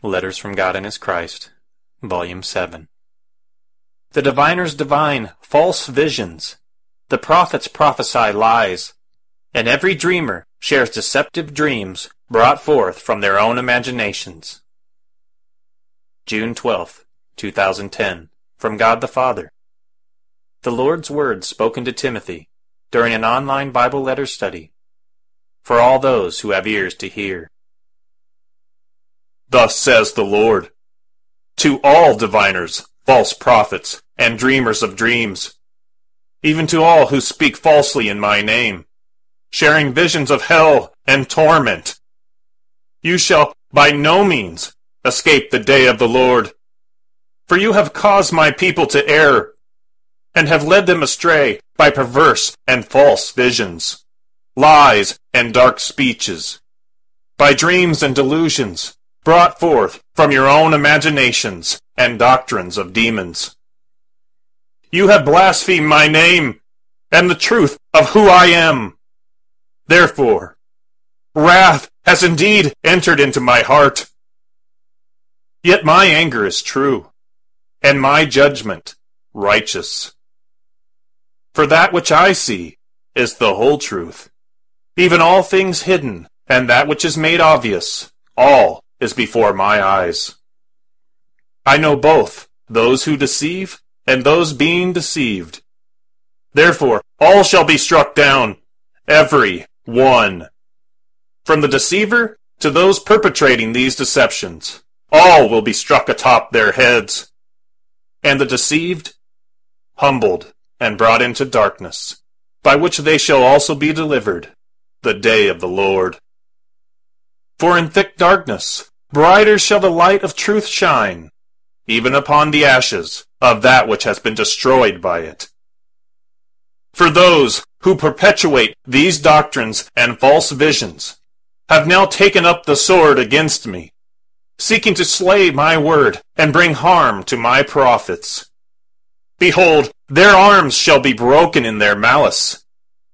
Letters from God and His Christ, Volume 7. The diviners divine false visions, the prophets prophesy lies, and every dreamer shares deceptive dreams brought forth from their own imaginations. June 12, 2010, from God the Father. The Lord's words spoken to Timothy during an online Bible letter study for all those who have ears to hear. Thus says the Lord, to all diviners, false prophets, and dreamers of dreams, even to all who speak falsely in my name, sharing visions of hell and torment. You shall by no means escape the day of the Lord, for you have caused my people to err, and have led them astray by perverse and false visions, lies and dark speeches, by dreams and delusions, brought forth from your own imaginations and doctrines of demons. You have blasphemed my name and the truth of who I am. Therefore, wrath has indeed entered into my heart. Yet my anger is true, and my judgment righteous. For that which I see is the whole truth, even all things hidden, and that which is made obvious, all is before my eyes. I know both those who deceive and those being deceived. Therefore all shall be struck down, every one. From the deceiver to those perpetrating these deceptions, all will be struck atop their heads, and the deceived humbled and brought into darkness, by which they shall also be delivered, the day of the Lord. For in thick darkness brighter shall the light of truth shine, even upon the ashes of that which has been destroyed by it. For those who perpetuate these doctrines and false visions have now taken up the sword against me, seeking to slay my word and bring harm to my prophets. Behold, their arms shall be broken in their malice,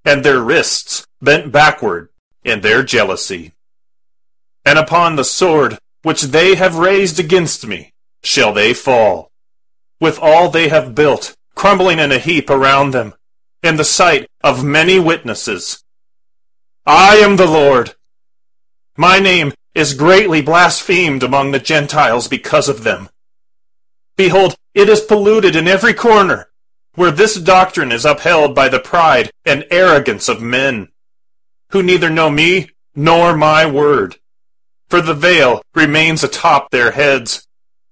and their wrists bent backward in their jealousy. And upon the sword which they have raised against me shall they fall, with all they have built crumbling in a heap around them, in the sight of many witnesses. I am the Lord. My name is greatly blasphemed among the Gentiles because of them. Behold, it is polluted in every corner, where this doctrine is upheld by the pride and arrogance of men, who neither know me nor my word. For the veil remains atop their heads,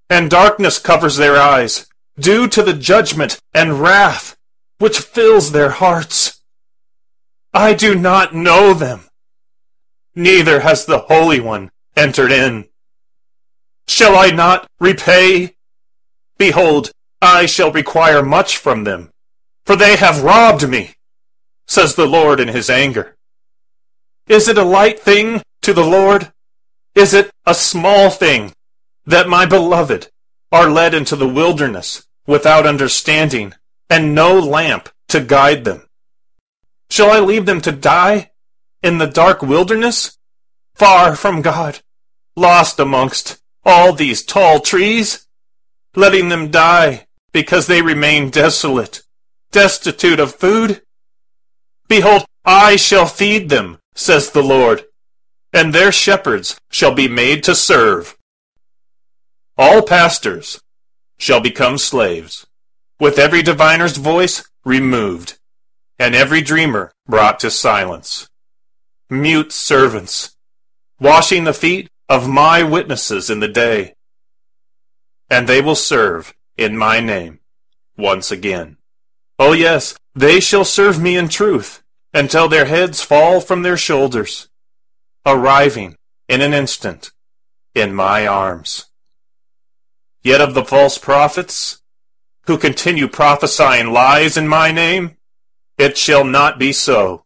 and darkness covers their eyes, due to the judgment and wrath which fills their hearts. I do not know them, neither has the Holy One entered in. Shall I not repay? Behold, I shall require much from them, for they have robbed me, says the Lord in his anger. Is it a light thing to the Lord? Is it a small thing that my beloved are led into the wilderness without understanding, and no lamp to guide them? Shall I leave them to die in the dark wilderness, far from God, lost amongst all these tall trees, letting them die because they remain desolate, destitute of food? Behold, I shall feed them, says the Lord, and their shepherds shall be made to serve. All pastors shall become slaves, with every diviner's voice removed, and every dreamer brought to silence. Mute servants, washing the feet of my witnesses in the day, and they will serve in my name once again. Oh yes, they shall serve me in truth, until their heads fall from their shoulders, arriving in an instant in my arms. Yet of the false prophets, who continue prophesying lies in my name, it shall not be so.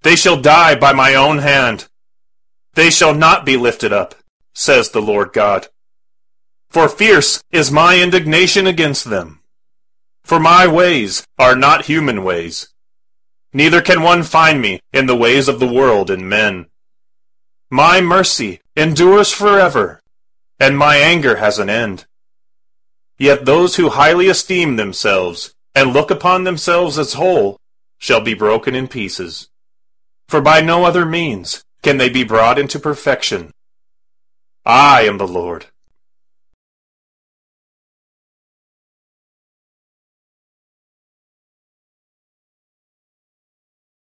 They shall die by my own hand. They shall not be lifted up, says the Lord God. For fierce is my indignation against them. For my ways are not human ways, neither can one find me in the ways of the world and men. My mercy endures forever, and my anger has an end. Yet those who highly esteem themselves, and look upon themselves as whole, shall be broken in pieces. For by no other means can they be brought into perfection. I am the Lord,